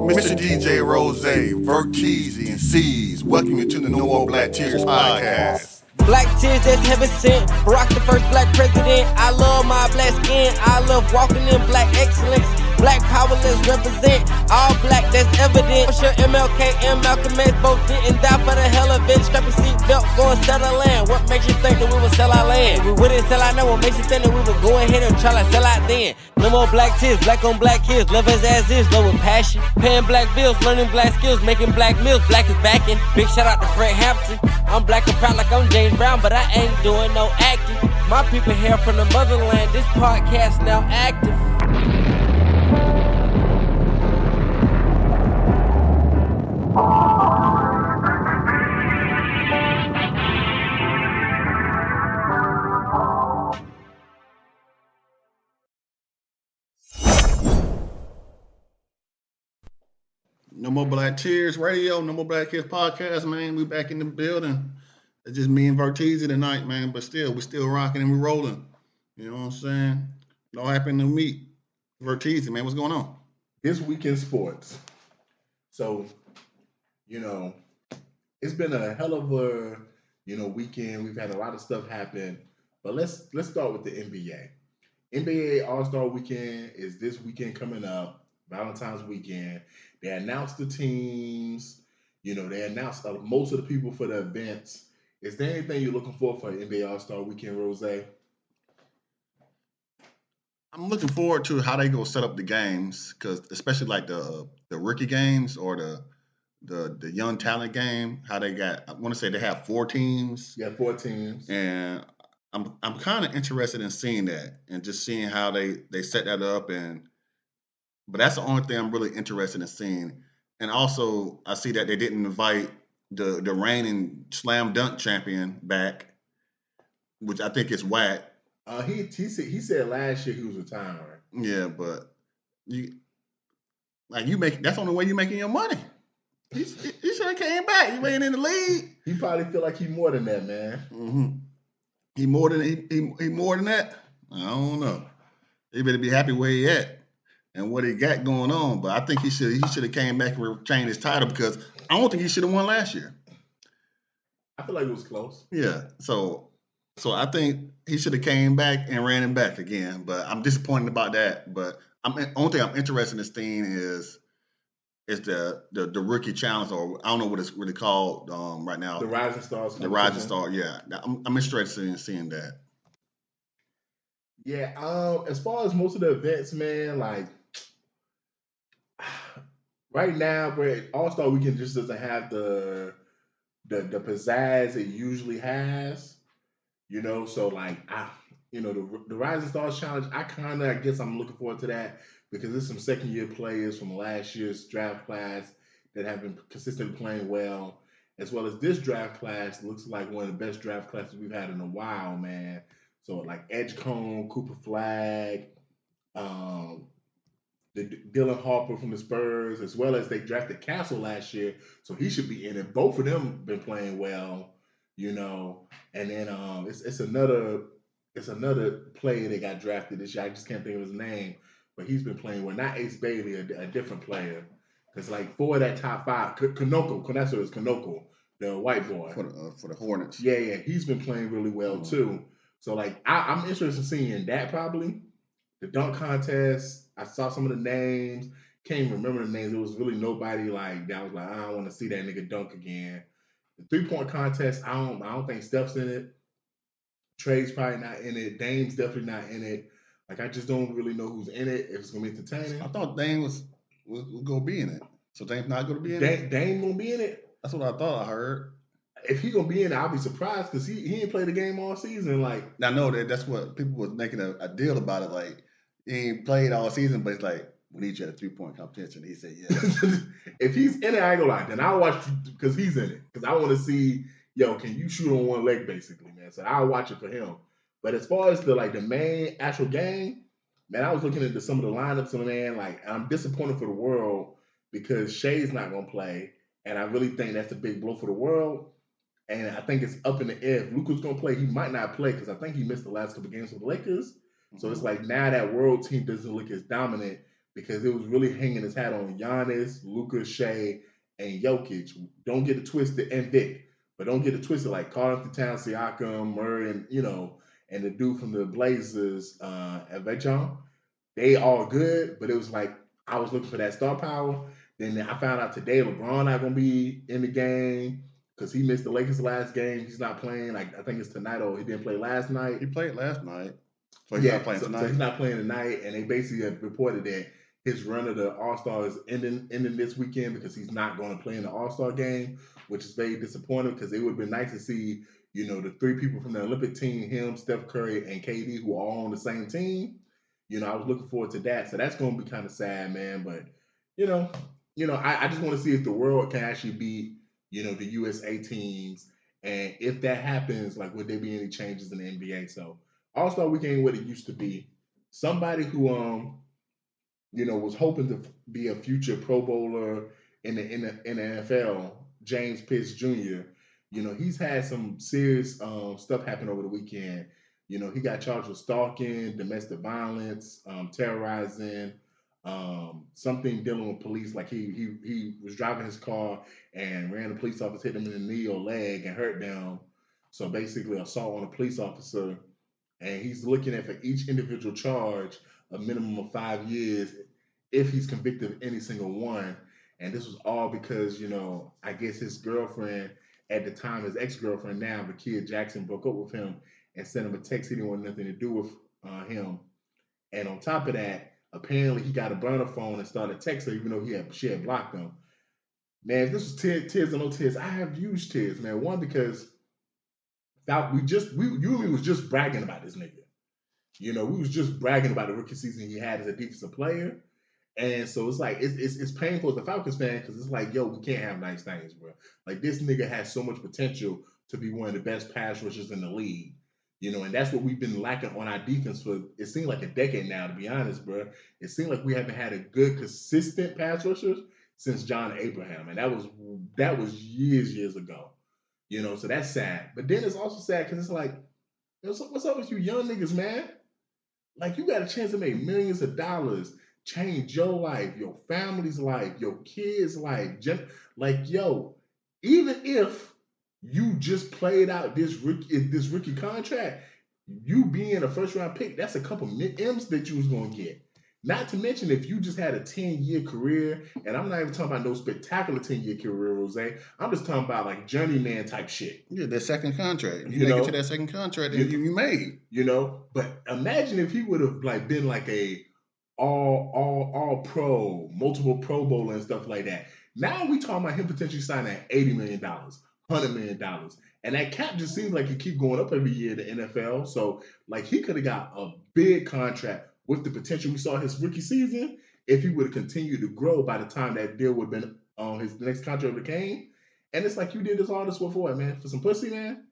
Mr. DJ Rose, Verteezy, and C's. Welcome you to the No More Black Tears podcast. Black tears that's heaven sent. Barack the first black president. I love my black skin. I love walking in black excellence. Black power, let's represent. All black, that's evident. I'm sure MLK and Malcolm X both didn't die for the hell of it. Strap your seatbelt, go and sell our land. What makes you think that we would sell our land? We wouldn't sell our land. What makes you think that we would go ahead and try to sell out then? No more black tears, black on black kids. Love us as is, love with passion. Paying black bills, learning black skills, making black meals. Black is backing. Big shout out to Fred Hampton. I'm black and proud like I'm James Brown, but I ain't doing no acting. My people here from the motherland. This podcast now active. No More Black Tears Radio, No More Black Kids podcast, man. We back in the building. It's just me and Verteezy tonight, man. But still, we still rocking and we rolling. You know what I'm saying? No happened to meet Verteezy, man. What's going on? This week in sports. So, it's been a hell of a, weekend. We've had a lot of stuff happen. But let's start with the NBA. NBA All-Star Weekend is this weekend coming up, Valentine's weekend. They announced the teams. They announced most of the people for the events. Is there anything you're looking for NBA All-Star Weekend, Rose? I'm looking forward to how they go set up the games, because especially like the rookie games or the young talent game. How they got, I want to say they have 4 teams. Yeah, 4 teams. And I'm kind of interested in seeing that and just seeing how they set that up. But that's the only thing I'm really interested in seeing. And also, I see that they didn't invite the reigning slam dunk champion back, which I think is whack. He said last year he was retiring. Yeah, but that's the only way you're making your money. He should have came back. He ain't in the league. He probably feel like he more than that, man. Mm-hmm. He more than that. I don't know. He better be happy where he at and what he got going on. But I think he should have came back and retained his title, because I don't think he should have won last year. I feel like it was close. Yeah. So I think he should have came back and ran him back again. But I'm disappointed about that. But only thing I'm interested in seeing is the rookie challenge, or I don't know what it's really called right now. The Rising Stars. The Rising Star, yeah. I'm interested in seeing that. Yeah. As far as most of the events, man, like right now, where All-Star Weekend just doesn't have the pizzazz it usually has. So like the Rising Stars Challenge, I guess I'm looking forward to that, because there's some second-year players from last year's draft class that have been consistently playing well, as well as this draft class looks like one of the best draft classes we've had in a while, man. So like Edgecombe, Cooper Flag, the Dylan Harper from the Spurs, as well as they drafted Castle last year, so he should be in it. Both of them been playing well, And then it's another player that got drafted this year. I just can't think of his name, but he's been playing well. Not Ace Bailey, a different player. Because like 4 of that top 5, Kanoko, the white boy for the Hornets. Yeah, he's been playing really well too. So like I'm interested in seeing that probably. The dunk contest, I saw some of the names. Can't even remember the names. It was really nobody like that. I was like, I don't want to see that nigga dunk again. The 3-point contest, I don't think Steph's in it. Trey's probably not in it. Dame's definitely not in it. Like, I just don't really know who's in it, if it's gonna be entertaining. I thought Dame was gonna be in it. So Dame's not gonna be in it? Dame gonna be in it? That's what I thought I heard. If he gonna be in it, I'll be surprised, because he ain't played the game all season. Like, I know that's what people was making a deal about it. Like, he ain't played all season, but it's like, we need you at a 3-point competition. He said, yeah. If he's in it, I ain't gonna lie. Then I'll watch, because he's in it. Because I want to see, can you shoot on one leg, basically, man. So I'll watch it for him. But as far as the main actual game, man, I was looking at some of the lineups, and man, like, I'm disappointed for the world, because Shai's not gonna play, and I really think that's a big blow for the world. And I think it's up in the air. If Luka's gonna play, he might not play, because I think he missed the last couple games with the Lakers. So it's like, now that world team doesn't look as dominant. because it was really hanging his hat on Giannis, Luka, Shea, and Jokic. Don't get it twisted, and Vic, but don't get it twisted like Karl Anthony Towns, Siakam, Murray, and and the dude from the Blazers, Avechon. They all good, but it was like I was looking for that star power. Then I found out today LeBron not gonna be in the game because he missed the Lakers last game. He's not playing. Like I think it's tonight, or he didn't play last night. He played last night, so he's not playing tonight. So he's not playing tonight, and they basically have reported that his run of the All-Star is ending this weekend because he's not going to play in the All-Star game, which is very disappointing because it would have been nice to see, the three people from the Olympic team, him, Steph Curry, and KD, who are all on the same team. I was looking forward to that. So that's going to be kind of sad, man. But, I just want to see if the world can actually beat, the USA teams. And if that happens, like, would there be any changes in the NBA? So All-Star Weekend ain't what it used to be. Somebody who, was hoping to be a future Pro Bowler in the NFL, James Pitts Jr., he's had some serious stuff happen over the weekend. He got charged with stalking, domestic violence, terrorizing, something dealing with police. Like he was driving his car and ran a police officer, hit him in the knee or leg and hurt them. So basically assault on a police officer. And he's looking at, for each individual charge, a minimum of 5 years if he's convicted of any single one. And this was all because, I guess his girlfriend at the time, his ex-girlfriend now, Vakia Jackson, broke up with him and sent him a text he didn't want nothing to do with him. And on top of that, apparently he got a burner phone and started texting her, even though she had blocked him. Man, if this was Tiz or no Tiz, I have used Tiz, man. One, because you and me was just bragging about this nigga. We was just bragging about the rookie season he had as a defensive player. And so it's like, it's painful as a Falcons fan because it's like, yo, we can't have nice things, bro. Like, this nigga has so much potential to be one of the best pass rushers in the league. And that's what we've been lacking on our defense for, it seemed like a decade now, to be honest, bro. It seemed like we haven't had a good, consistent pass rusher since John Abraham. And that was years ago. So that's sad. But then it's also sad because it's like, what's up with you young niggas, man? Like, you got a chance to make millions of dollars, change your life, your family's life, your kids' life. Like, yo, even if you just played out this rookie contract, you being a first round pick, that's a couple M's that you was gonna get. Not to mention if you just had a 10-year career, and I'm not even talking about no spectacular 10-year career, Rose. I'm just talking about like journeyman type shit. Yeah, that second contract. You make it to that second contract that you made. But imagine if he would have been like a all pro, multiple Pro Bowler and stuff like that. Now we talking about him potentially signing at $80 million, $100 million. And that cap just seems like it keep going up every year in the NFL. So like he could have got a big contract with the potential we saw his rookie season if he would have continued to grow by the time that deal would have been on his next contract came. And it's like, you did all this for what, man? For some pussy, man?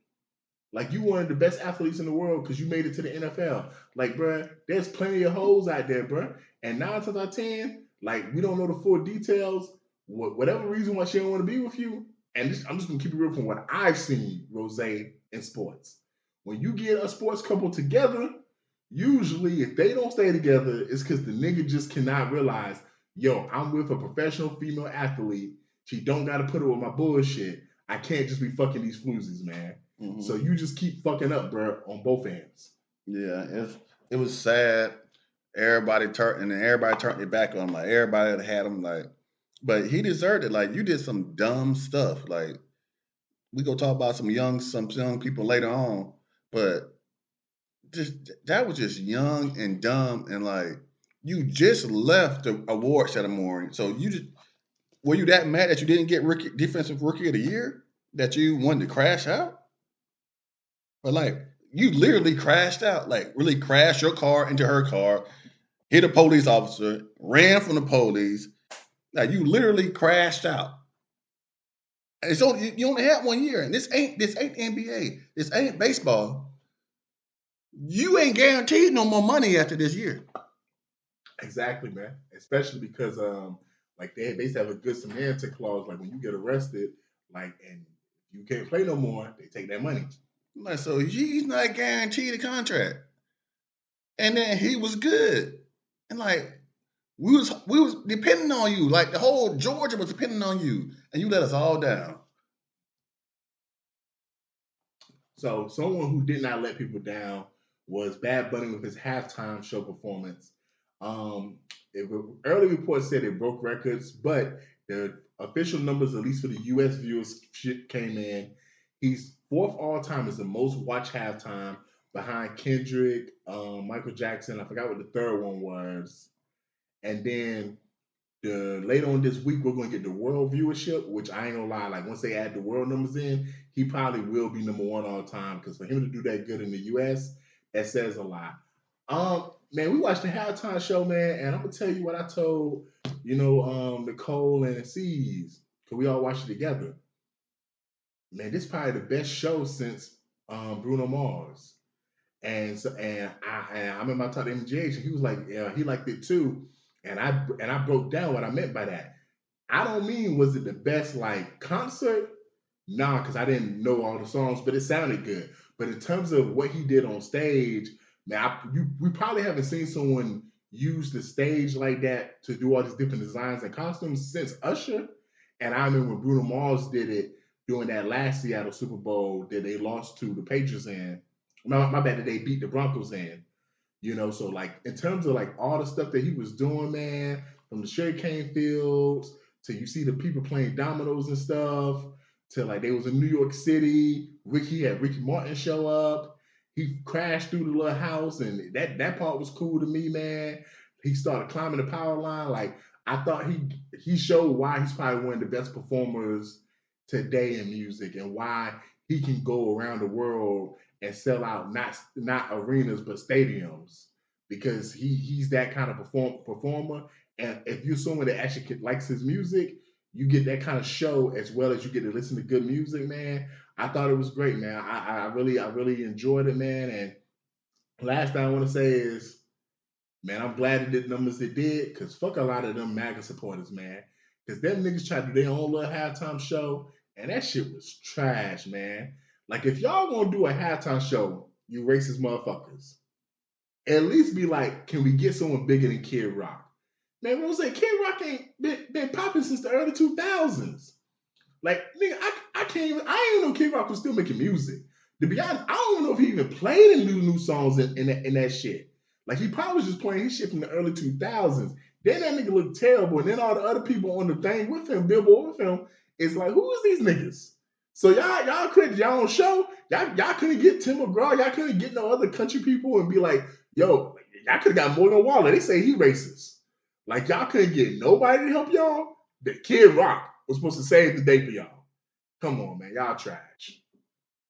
Like, you one of the best athletes in the world because you made it to the NFL. Like, bruh, there's plenty of hoes out there, bruh. And 9 times out of 10, like, we don't know the full details. Whatever reason why she don't want to be with you. And I'm just going to keep it real from what I've seen, Rose, in sports. When you get a sports couple together, usually if they don't stay together, it's because the nigga just cannot realize, yo, I'm with a professional female athlete. She don't got to put up with my bullshit. I can't just be fucking these floozies, man. Mm-hmm. So you just keep fucking up, bro, on both ends. Yeah, it was sad. Everybody turned their back on him. Like, everybody that had him, like, but he deserved it. Like, you did some dumb stuff. Like, we go talk about some young people later on, but that was just young and dumb. And like, you just left the award ceremony, so were you that mad that you didn't get defensive rookie of the year? That you wanted to crash out? But like, you literally crashed out. Like, really crashed your car into her car, hit a police officer, ran from the police. Like, you literally crashed out. And you only had 1 year, and this ain't NBA. This ain't baseball. You ain't guaranteed no more money after this year. Exactly, man. Especially because like they have a good Samaritan clause. Like, when you get arrested, like, and you can't play no more, they take that money. Like, so he's not guaranteed a contract. And then he was good. And like, We was depending on you. Like the whole Georgia was depending on you, and you let us all down. So someone who did not let people down was Bad Bunny with his halftime show performance. Um, early reports said it broke records, but the official numbers, at least for the U.S. viewers, came in. He's fourth all time as the most watched halftime behind Kendrick, Michael Jackson. I forgot what the third one was. And then later on this week, we're going to get the world viewership, which I ain't gonna lie. Like once they add the world numbers in, he probably will be number one all time. Because for him to do that good in the U.S., that says a lot. Man, we watched the halftime show, man, and I'm gonna tell you what I told, Nicole and C's, because we all watched it together. Man, this is probably the best show since Bruno Mars. I remember I talked to MGH, and he was like, yeah, he liked it too. And I broke down what I meant by that. I don't mean was it the best like concert? Nah, because I didn't know all the songs, but it sounded good. But in terms of what he did on stage, man, we probably haven't seen someone use the stage like that to do all these different designs and costumes since Usher. And I remember when Bruno Mars did it during that last Seattle Super Bowl that they lost to the Patriots in. My bad, that they beat the Broncos in. So like in terms of like all the stuff that he was doing, man, from the sugarcane fields to you see the people playing dominoes and stuff, to like they was in New York City. He had Ricky Martin show up. He crashed through the little house, and that part was cool to me, man. He started climbing the power line. Like I thought he showed why he's probably one of the best performers today in music, and why he can go around the world and sell out not arenas but stadiums, because he's that kind of performer. And if you're someone that actually likes his music, you get that kind of show as well as you get to listen to good music, man. I thought it was great, man. I really enjoyed it, man. And last thing I want to say is, man, I'm glad it did the numbers it did, because fuck a lot of them MAGA supporters, man. Because them niggas tried to do their own little halftime show, and that shit was trash, man. Like, if y'all gonna do a halftime show, you racist motherfuckers, at least be like, can we get someone bigger than Kid Rock? Man, Rose, Kid Rock ain't been popping since the early 2000s. Like, nigga, I can't even, I didn't know Kid Rock was still making music. To be honest, I don't even know if he even played any new songs in that shit. Like, he probably was just playing his shit from the early 2000s. Then that nigga looked terrible. And then all the other people on the thing with him, Billboard with him, is like, who is these niggas? So y'all created y'all own show. Y'all couldn't get Tim McGraw. Y'all couldn't get no other country people and be like, yo, y'all could have got Morgan Wallen. They say he racist. Like, y'all couldn't get nobody to help y'all. The Kid Rock was supposed to save the day for y'all. Come on, man. Y'all trash.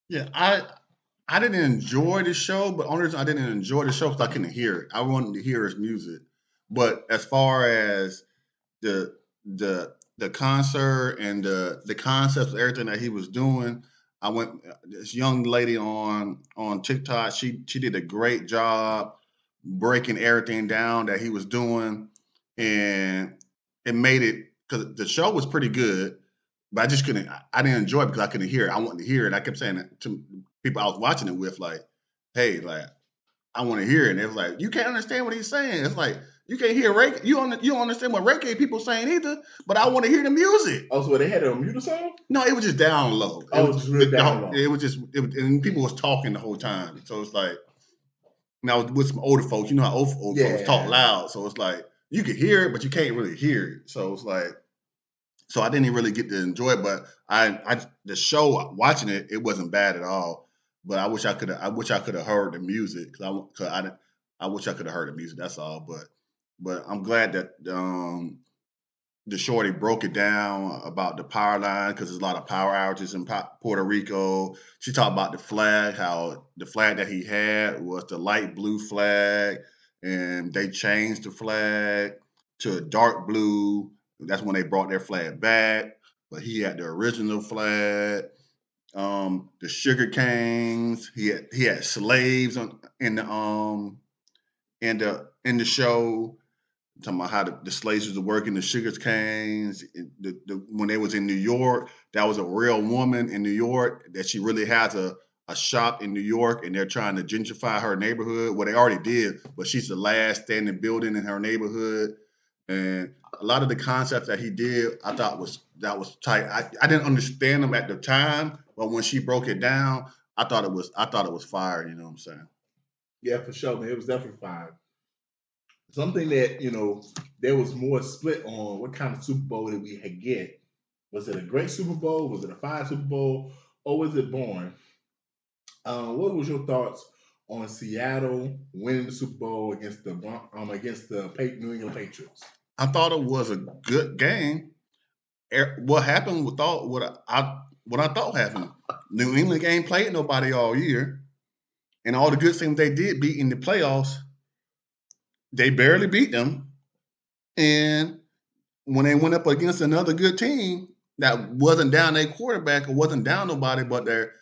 Yeah, I didn't enjoy the show, but only reason I didn't enjoy the show because I couldn't hear it. I wanted to hear his music. But as far as the concert and the concepts of everything that he was doing, I went this young lady on TikTok. She did a great job breaking everything down that he was doing, and it made it, because the show was pretty good, but I just couldn't. I didn't enjoy it because I couldn't hear it. I wanted to hear it. I kept saying that to people I was watching it with, like, "Hey, like, I want to hear it." And it was like, "You can't understand what he's saying." It's like, you can't hear Ray. You don't understand what reggae people saying either. But I want to hear the music. Oh, so they had it on mute or something? No, it was just down low. Oh, it was just really down low. It was just, and people was talking the whole time. So it's like, now with some older folks, you know how old folks talk loud. So it's like, you could hear it, but you can't really hear it. So it's like, so I didn't really get to enjoy it. But the show, watching it, it wasn't bad at all. But I wish I could have heard the music, because I wish I could have heard the music. That's all. But I'm glad that the shorty broke it down about the power line, because there's a lot of power outages in Puerto Rico. She talked about the flag, how the flag that he had was the light blue flag, and they changed the flag to a dark blue. That's when they brought their flag back. But he had the original flag. The sugar canes. He had slaves in the show. Talking about how the slaves was working the sugar canes. When they was in New York, that was a real woman in New York, that she really has a shop in New York, and they're trying to gentrify her neighborhood. Well, they already did, but she's the last standing building in her neighborhood. And a lot of the concepts that he did, I thought was tight. I didn't understand them at the time, but when she broke it down, I thought it was fire. You know what I'm saying? Yeah, for sure, man. It was definitely fire. Something that, there was more split on what kind of Super Bowl did we get. Was it a great Super Bowl? Was it a fire Super Bowl? Or was it boring? What was your thoughts on Seattle winning the Super Bowl against the New England Patriots? I thought it was a good game. What happened with what I thought happened. New England ain't played nobody all year, and all the good things they did beat in the playoffs, they barely beat them. And when they went up against another good team that wasn't down their quarterback or wasn't down nobody but their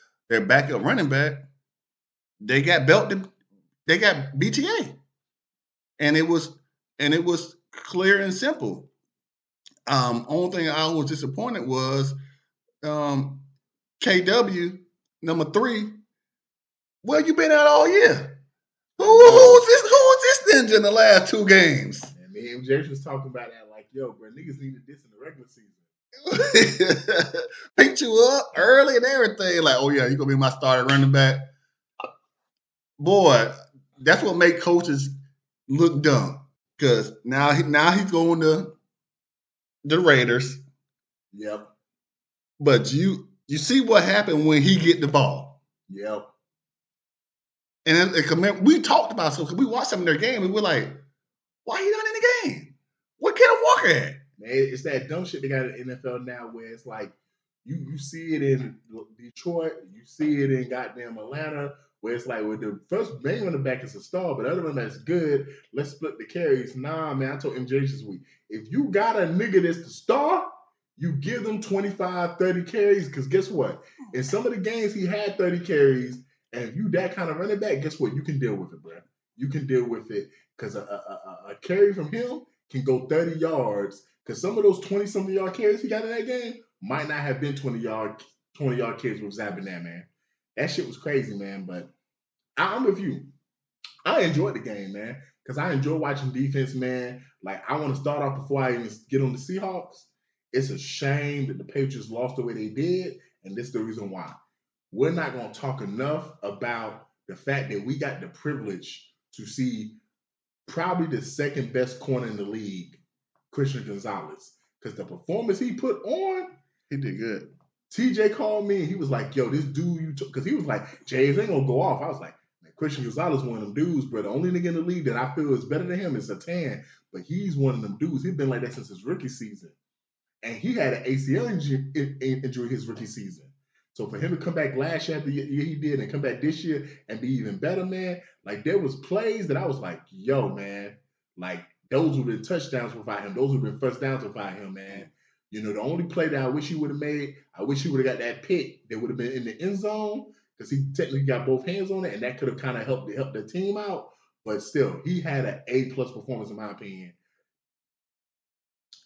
backup running back, they got belted. They got BTA, and it was clear and simple. Only thing I was disappointed was KW number 3. Well, you been out all year. Who's this ninja in the last 2 games? And me and Jason was talking about that, like, yo, bro, niggas needed this in the regular season. Picked you up early and everything. Like, oh yeah, you gonna be my starting running back. Boy, that's what make coaches look dumb. Because now he's going to the Raiders. Yep. But you see what happened when he get the ball. Yep. And we talked about something. We watched some of their game and we're like, why he not in the game? Where Kenneth Walker at? Man, it's that dumb shit they got in the NFL now where it's like you see it in Detroit, you see it in goddamn Atlanta, where it's like, well, the first main running back is a star, but the other one that's good, let's split the carries. Nah, man, I told MJ this week, if you got a nigga that's the star, you give them 25, 30 carries, because guess what? In some of the games, he had 30 carries, and if you that kind of running back, guess what? You can deal with it, bro. You can deal with it, because a carry from him can go 30 yards, because some of those 20-something yard carries he got in that game might not have been 20-yard carries with zapping that, man. That shit was crazy, man, but I'm with you. I enjoyed the game, man, because I enjoy watching defense, man. Like, I want to start off before I even get on the Seahawks. It's a shame that the Patriots lost the way they did, and this is the reason why. We're not going to talk enough about the fact that we got the privilege to see probably the second best corner in the league, Christian Gonzalez, because the performance he put on, he did good. TJ called me and he was like, yo, this dude because he was like, James ain't gonna go off. I was like, man, Christian Gonzalez one of them dudes, bro. The only nigga in the league that I feel is better than him is Satan, but he's one of them dudes. He's been like that since his rookie season. And he had an ACL injury his rookie season. So for him to come back last year after the year he did and come back this year and be even better, man, like there was plays that I was like, yo, man, like those would have been touchdowns without him. Those would have been first downs without him, man. You know, the only play that I wish he would have made, I wish he would have got that pick that would have been in the end zone because he technically got both hands on it, and that could have kind of helped the team out. But still, he had an A+ performance in my opinion.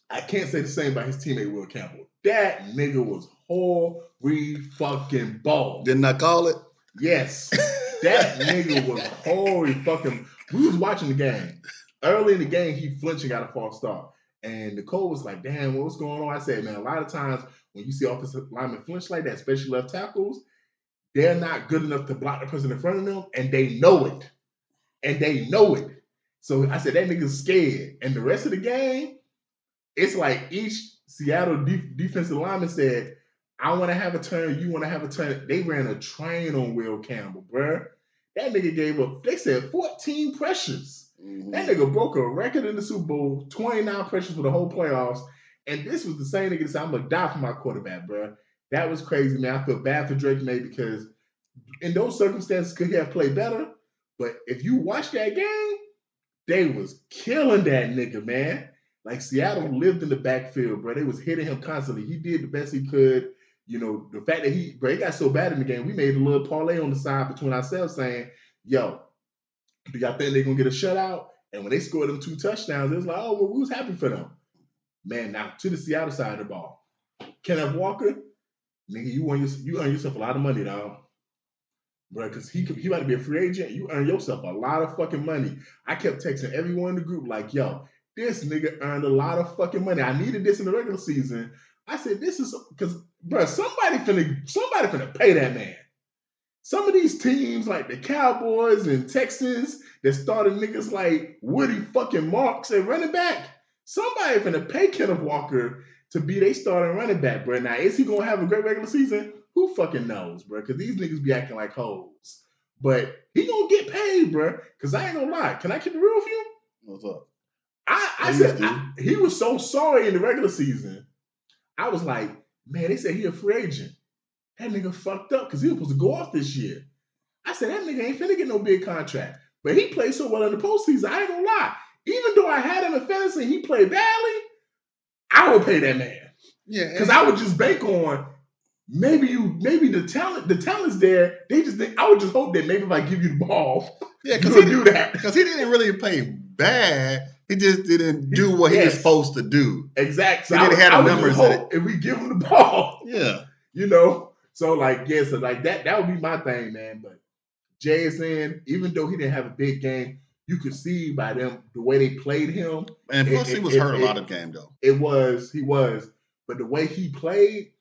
I can't say the same about his teammate Will Campbell. That nigga was hoary fucking ball. Didn't I call it? Yes. That nigga was hoary fucking. We was watching the game. Early in the game, he flinched and got a false start. And Nicole was like, damn, what's going on? I said, man, a lot of times when you see offensive linemen flinch like that, especially left tackles, they're not good enough to block the person in front of them, and they know it. So I said, that nigga's scared. And the rest of the game, it's like each Seattle defensive lineman said, I want to have a turn, you want to have a turn. They ran a train on Will Campbell, bruh. That nigga gave up, they said 14 pressures. Mm-hmm. That nigga broke a record in the Super Bowl, 29 pressures for the whole playoffs. And this was the same nigga that said, I'm going to die for my quarterback, bruh. That was crazy, man. I feel bad for Drake May because in those circumstances, could he have played better? But if you watch that game, they was killing that nigga, man. Like, Seattle lived in the backfield, bro. They was hitting him constantly. He did the best he could. You know, the fact that he got so bad in the game, we made a little parlay on the side between ourselves saying, yo, do y'all think they're going to get a shutout? And when they scored them 2 touchdowns, it was like, oh, well, we was happy for them. Man, now to the Seattle side of the ball. Kenneth Walker, nigga, you earn yourself a lot of money, dog. Bro, because he about to be a free agent. You earn yourself a lot of fucking money. I kept texting everyone in the group like, yo, this nigga earned a lot of fucking money. I needed this in the regular season. I said, this is because, bro, somebody finna pay that man. Some of these teams, like the Cowboys and Texans, that started niggas like Woody fucking Marks at running back. Somebody finna pay Kenneth Walker to be their starting running back, bro. Now, is he gonna have a great regular season? Who fucking knows, bro? Because these niggas be acting like hoes. But he gonna get paid, bro. Because I ain't gonna lie. Can I keep it real with you? What's up? I said he was so sorry in the regular season. I was like, man, they said he a free agent. That nigga fucked up because he was supposed to go off this year. I said, that nigga ain't finna get no big contract. But he played so well in the postseason, I ain't gonna lie. Even though I had him in fantasy and he played badly, I would pay that man. Yeah. Because I would just bank on maybe the talent's there. I would just hope that maybe if I give you the ball, because he do that. Because he didn't really play bad. He just didn't do what he was supposed to do. Exactly. He didn't have the numbers in it. If we give him the ball. Yeah. You know? So like, yeah, so like that would be my thing, man. But JSN, even though he didn't have a big game, you could see by them the way they played him. And plus he was hurt a lot of game though. He was. But the way he played,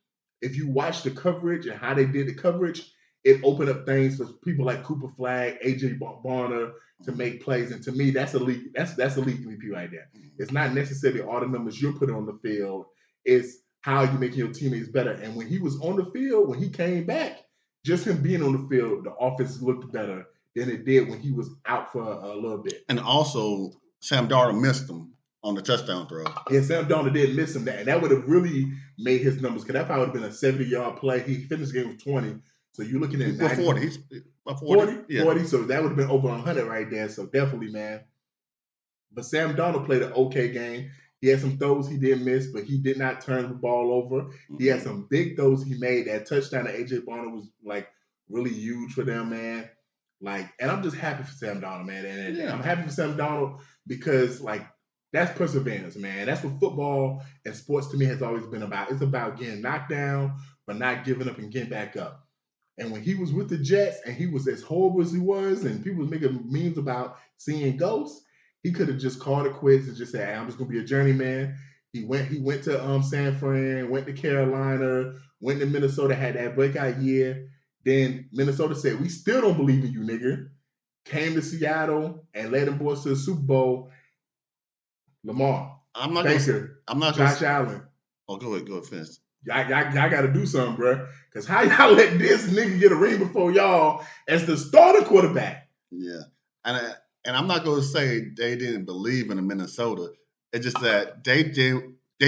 if you watch the coverage and how they did the coverage, it opened up things for people like Cooper Flagg, AJ Barner to make plays. And to me, that's elite. That's elite MVP right there. It's not necessarily all the numbers you're putting on the field. It's how you making your teammates better. And when he was on the field, when he came back, just him being on the field, the offense looked better than it did when he was out for a little bit. And also, Sam Darnold missed him on the touchdown throw. Yeah, Sam Darnold did miss him that. And that would have really made his numbers, because that probably would have been a 70-yard play. He finished the game with 20. So you're looking at 90. 40. He's 40. Yeah. 40. So that would have been over 100 right there. So definitely, man. But Sam Darnold played an okay game. He had some throws he did miss, but he did not turn the ball over. Mm-hmm. He had some big throws he made. That touchdown to AJ Barner was like really huge for them, man. Like, and I'm just happy for Sam Darnold, man. And I'm happy for Sam Darnold because, like, that's perseverance, man. That's what football and sports to me has always been about. It's about getting knocked down, but not giving up and getting back up. And when he was with the Jets and he was as horrible as he was, and people was making memes about seeing ghosts, he could have just called it quits and just said, hey, I'm just going to be a journeyman. He went to San Fran, went to Carolina, went to Minnesota, had that breakout year. Then Minnesota said, we still don't believe in you, nigga. Came to Seattle and led them boys to the Super Bawl. Lamar, Josh Allen. Oh, go ahead, finish. Y'all got to do something, bro. Because how y'all let this nigga get a ring before y'all as the starter quarterback? Yeah. And I'm not going to say they didn't believe in Minnesota. It's just that they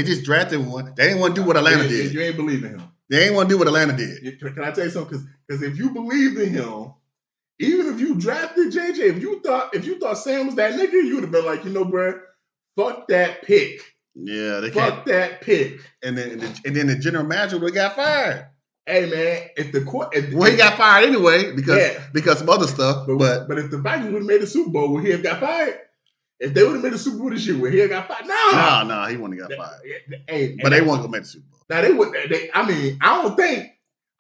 just drafted one. They didn't want to do what Atlanta did. You ain't believe in him. They ain't want to do what Atlanta did. Can I tell you something? Because if you believed in him, even if you drafted JJ, if you thought Sam was that nigga, you would have been like, you know, bro, fuck that pick. Yeah, they fuck that pick. And then the general manager would have got fired. Hey man, he got fired anyway because of other stuff. But if the Vikings would have made the Super Bowl, would he have got fired? If they would have made the Super Bowl this year, would he have got fired? No, he wouldn't have got fired. But they weren't gonna make the Super Bowl. Now they would. I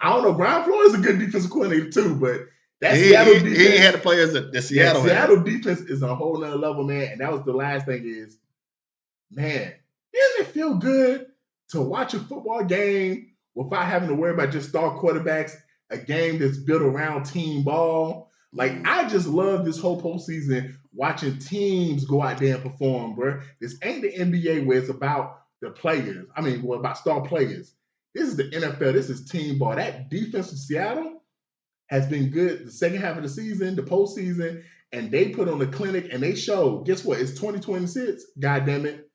don't know. Brian Flores is a good defensive coordinator too, but that Seattle defense, he ain't had the players that Seattle had. Seattle defense is a whole nother level, man. And that was the last thing is, man, doesn't it feel good to watch a football game without having to worry about just star quarterbacks, a game that's built around team ball? Like, I just love this whole postseason watching teams go out there and perform, bro. This ain't the NBA where it's about the players. About star players. This is the NFL. This is team ball. That defense in Seattle has been good the second half of the season, the postseason, and they put on a clinic and they showed, guess what? It's 2026, goddamn it.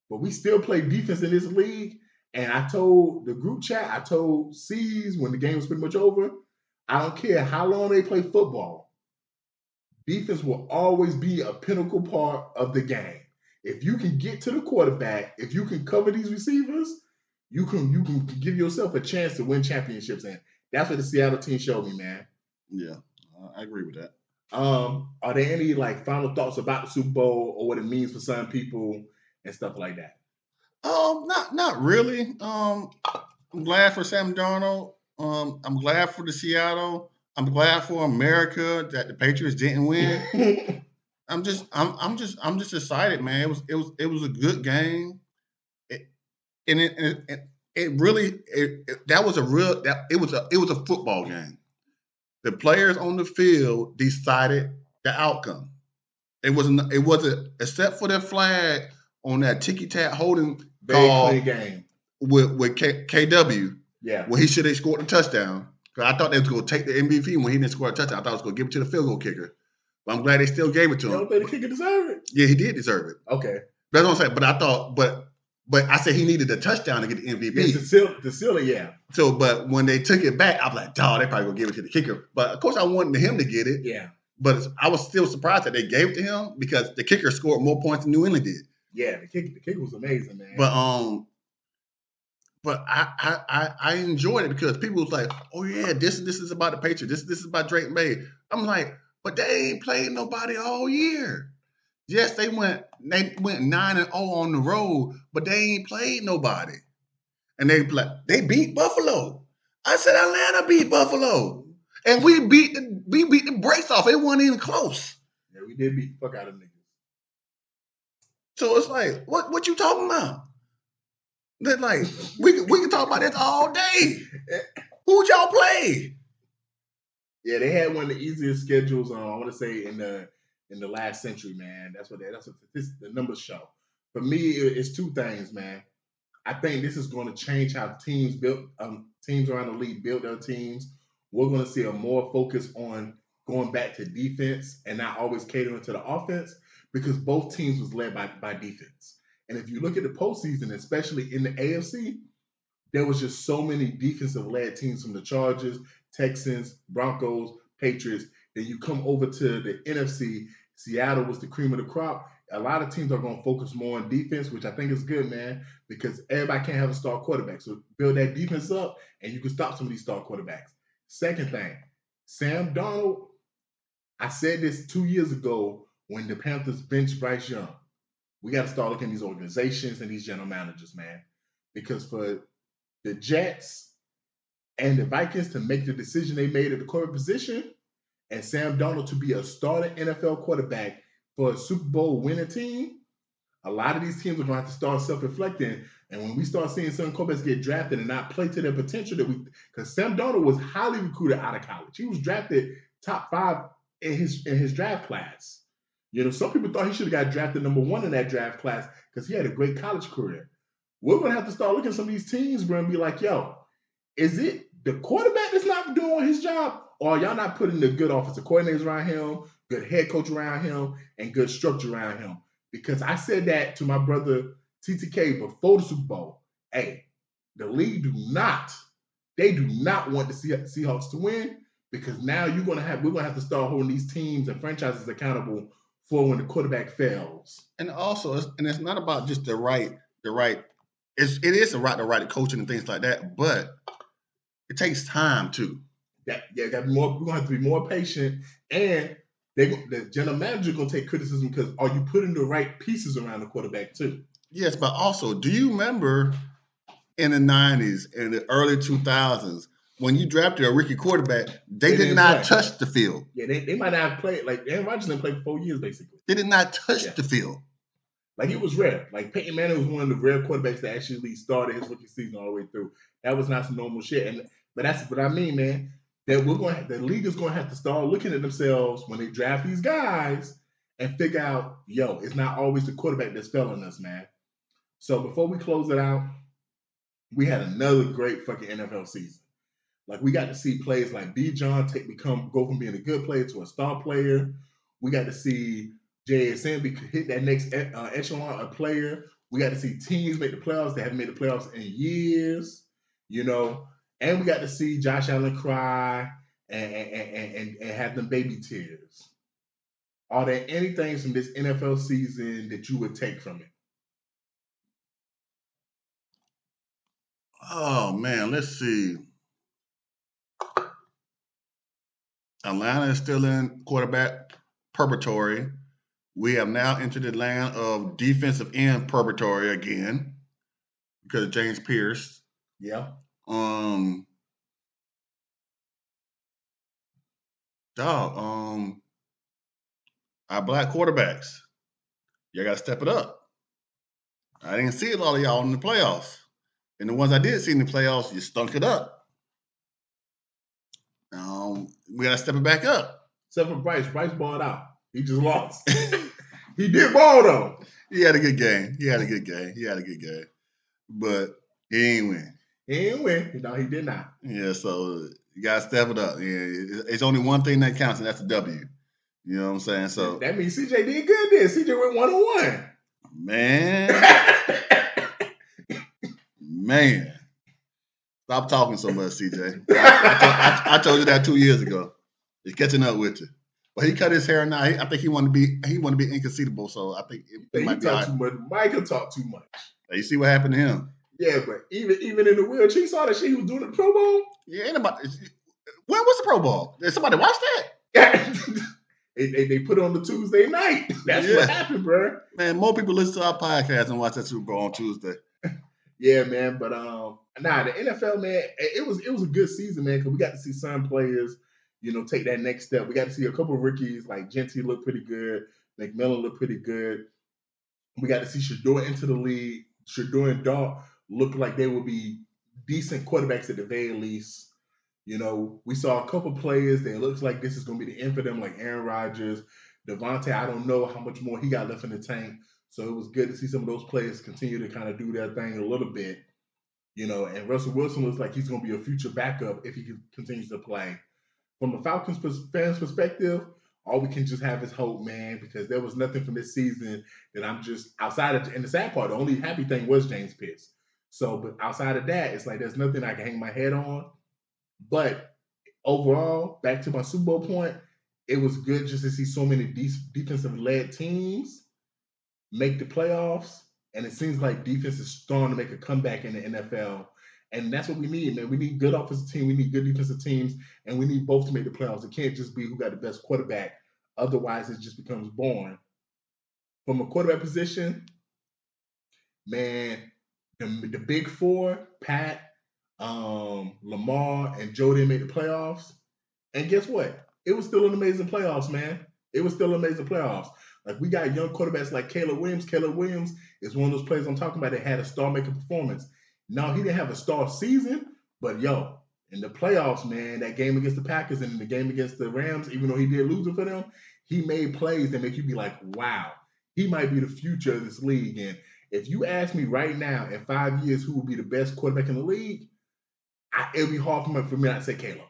But we still play defense in this league. And I told the group chat, I told C's when the game was pretty much over, I don't care how long they play football. Defense will always be a pinnacle part of the game. If you can get to the quarterback, if you can cover these receivers, you can give yourself a chance to win championships. And that's what the Seattle team showed me, man. Yeah, I agree with that. Are there any final thoughts about the Super Bowl or what it means for some people and stuff like that? Not really. I'm glad for Sam Darnold. I'm glad for the Seattle. I'm glad for America that the Patriots didn't win. I'm just excited, man. It was a good game. It, and it really that was a real that it was a football game. The players on the field decided the outcome. It wasn't except for the flag on that ticky tack holding Very call clean game. with KW Yeah. where he should have scored a touchdown. Because I thought they was going to take the MVP when he didn't score a touchdown. I thought it was going to give it to the field goal kicker. But I'm glad they still gave it to You him. don't think the kicker deserved it? Yeah, he did deserve it. Okay. That's what I'm saying. But I thought, but I said he needed a touchdown to get the MVP. Yeah, to seal it, yeah. So, but when they took it back, I was like, dog, they probably gonna give it to the kicker. But of course, I wanted him to get it. Yeah. But I was still surprised that they gave it to him because the kicker scored more points than New England did. Yeah, the kicker was amazing, man. But I enjoyed it because people was like, oh yeah, this is about the Patriots. This is about Drake May. I'm like, but they ain't played nobody all year. Yes, they went 9-0 on the road, but they ain't played nobody. And they beat Buffalo. I said Atlanta beat Buffalo. And we beat the brakes off. It wasn't even close. Yeah, we did beat the fuck out of niggas. So it's like, what you talking about? That like we can talk about this all day. Who'd y'all play? Yeah, they had one of the easiest schedules. I want to say in the last century, man. That's what the numbers show. For me, it's two things, man. I think this is going to change how teams around the league build their teams. We're going to see a more focus on going back to defense and not always catering to the offense because both teams was led by defense. And if you look at the postseason, especially in the AFC, there was just so many defensive-led teams from the Chargers, Texans, Broncos, Patriots. Then you come over to the NFC, Seattle was the cream of the crop. A lot of teams are going to focus more on defense, which I think is good, man, because everybody can't have a star quarterback. So build that defense up, and you can stop some of these star quarterbacks. Second thing, Sam Darnold, I said this 2 years ago when the Panthers benched Bryce Young. We got to start looking at these organizations and these general managers, man, because for the Jets and the Vikings to make the decision they made at the quarterback position and Sam Darnold to be a starting NFL quarterback for a Super Bowl winning team, a lot of these teams are going to have to start self-reflecting. And when we start seeing some quarterbacks get drafted and not play to their potential, because Sam Darnold was highly recruited out of college. He was drafted top 5 in his draft class. You know, some people thought he should have got drafted number 1 in that draft class because he had a great college career. We're going to have to start looking at some of these teams, bro, and be like, yo, is it the quarterback that's not doing his job? Or are y'all not putting the good offensive coordinators around him, good head coach around him, and good structure around him? Because I said that to my brother TTK before the Super Bowl. Hey, the league do not want the Seahawks to win because now we're gonna have to start holding these teams and franchises accountable for when the quarterback fails. And also, it's not about just the right. It is the right coaching and things like that, but it takes time too. We're gonna have to be more patient, and the general manager gonna take criticism because are you putting the right pieces around the quarterback too? Yes, but also, do you remember in the 90s and the early 2000s when you drafted a rookie quarterback, they did not touch the field. Yeah, they might not have played. Like Aaron Rodgers didn't play for 4 years basically. They did not touch the field. Like it was rare. Like Peyton Manning was one of the rare quarterbacks that actually started his rookie season all the way through. That was not some normal shit. But that's what I mean, man. That the league is going to have to start looking at themselves when they draft these guys and figure out, yo, it's not always the quarterback that's failing us, man. So before we close it out, we had another great fucking NFL season. Like we got to see players like Bijan go from being a good player to a star player. We got to see JSN hit that next echelon of player. We got to see teams make the playoffs. They haven't made the playoffs in years, you know. And we got to see Josh Allen cry and have them baby tears. Are there any things from this NFL season that you would take from it? Oh, man, let's see. Atlanta is still in quarterback purgatory. We have now entered the land of defensive end purgatory again because of James Pierce. Yeah. our black quarterbacks, you got to step it up. I didn't see a lot of y'all in the playoffs. And the ones I did see in the playoffs, you stunk it up. We got to step it back up. Except for Bryce. Bryce balled out. He just lost. He did ball, though. He had a good game. But he ain't win. No, he did not. Yeah, so you got to step it up. Yeah, it's only one thing that counts, and that's a W. You know what I'm saying? So that means CJ did good then. CJ went 1-1. Man. Stop talking so much, CJ. I told you that 2 years ago. He's catching up with you. But he cut his hair now. I think he wanted to be inconceivable, so I think it might be too much. Michael talked too much. You see what happened to him? Yeah, but even in the wheelchair, you saw that shit he was doing at the Pro Bowl? Yeah, when was the Pro Bowl? Did somebody watch that? They put it on the Tuesday night. That's what happened, bro. Man, more people listen to our podcast and watch that Super Bowl on Tuesday. Yeah, man. But the NFL, man, it was a good season, man, because we got to see some players, take that next step. We got to see a couple of rookies like Genty look pretty good, McMillan look pretty good. We got to see Shedeur enter the league. Shedeur and Dart look like they will be decent quarterbacks at the very least. We saw a couple players that looks like this is going to be the end for them, like Aaron Rodgers, Devontae. I don't know how much more he got left in the tank. So it was good to see some of those players continue to kind of do their thing a little bit, and Russell Wilson looks like he's going to be a future backup if he continues to play. From a Falcons fans perspective, all we can just have is hope, man, because there was nothing from this season that I'm just outside of, and the sad part, the only happy thing was James Pierce. So, but outside of that, it's like there's nothing I can hang my head on. But overall, back to my Super Bowl point, it was good just to see so many defensive-led teams make the playoffs, and it seems like defense is starting to make a comeback in the NFL, and that's what we need, man. We need good offensive team, we need good defensive teams, and we need both to make the playoffs. It can't just be who got the best quarterback. Otherwise, it just becomes boring. From a quarterback position, man, the big four, Pat, Lamar, and Jordan made the playoffs, and guess what? It was still an amazing playoffs, man. It was still amazing playoffs. Like, we got young quarterbacks like Caleb Williams. Caleb Williams is one of those players I'm talking about that had a star-making performance. Now, he didn't have a star season, but, in the playoffs, man, that game against the Packers and in the game against the Rams, even though he did lose it for them, he made plays that make you be like, wow, he might be the future of this league. And if you ask me right now, in 5 years, who will be the best quarterback in the league, it would be hard for me not to say Caleb.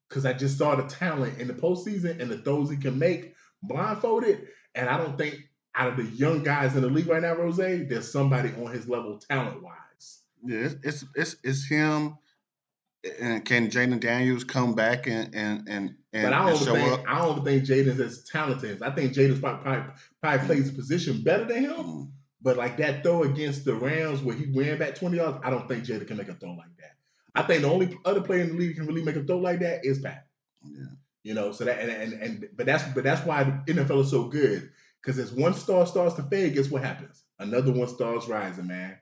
Because I just saw the talent in the postseason and the throws he can make blindfolded. And I don't think out of the young guys in the league right now, Rose, there's somebody on his level talent-wise. Yeah, it's him. And can Jaden Daniels come back and but I show up? I don't think Jaden's as talented. I think Jaden's probably plays the position better than him. Mm. But like that throw against the Rams where he ran back 20 yards, I don't think Jaden can make a throw like that. I think the only other player in the league who can really make a throw like that is Pat. Yeah. So that but that's why the NFL is so good, because as one star starts to fade, guess what happens? Another one starts rising, man.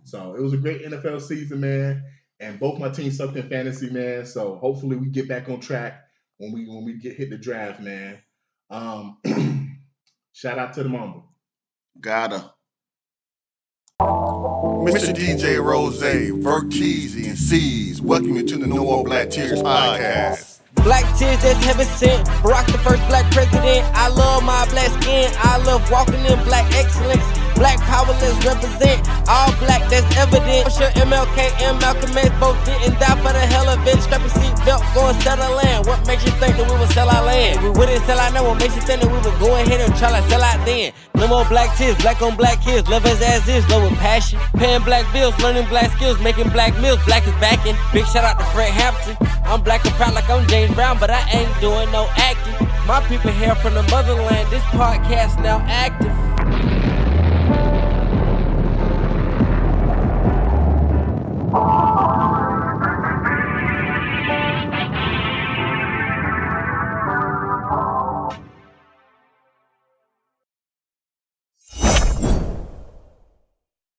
So it was a great NFL season, man. And both my teams sucked in fantasy, man. So hopefully we get back on track when we hit the draft, man. Shout out to the Mamba. Gotta. Mr. DJ Rose, Verkeezy, and C's, welcome you to the No More Black Tears podcast. Black tears that's heaven sent. Barack the first black president. I love my black skin. I love walking in black excellence. Black power, let's represent. All black, that's evident. I'm sure MLK and Malcolm X both didn't die for the hell of it. Strap a seatbelt, go and sell our land. What makes you think that we would sell our land? We wouldn't sell out now. What makes you think that we would go ahead and try to sell out then? No more black tears, black on black kids. Love us as is, love with passion. Paying black bills, learning black skills, making black meals. Black is backing. Big shout out to Fred Hampton. I'm black and proud like I'm James Brown, but I ain't doing no acting. My people here from the motherland. This podcast now active.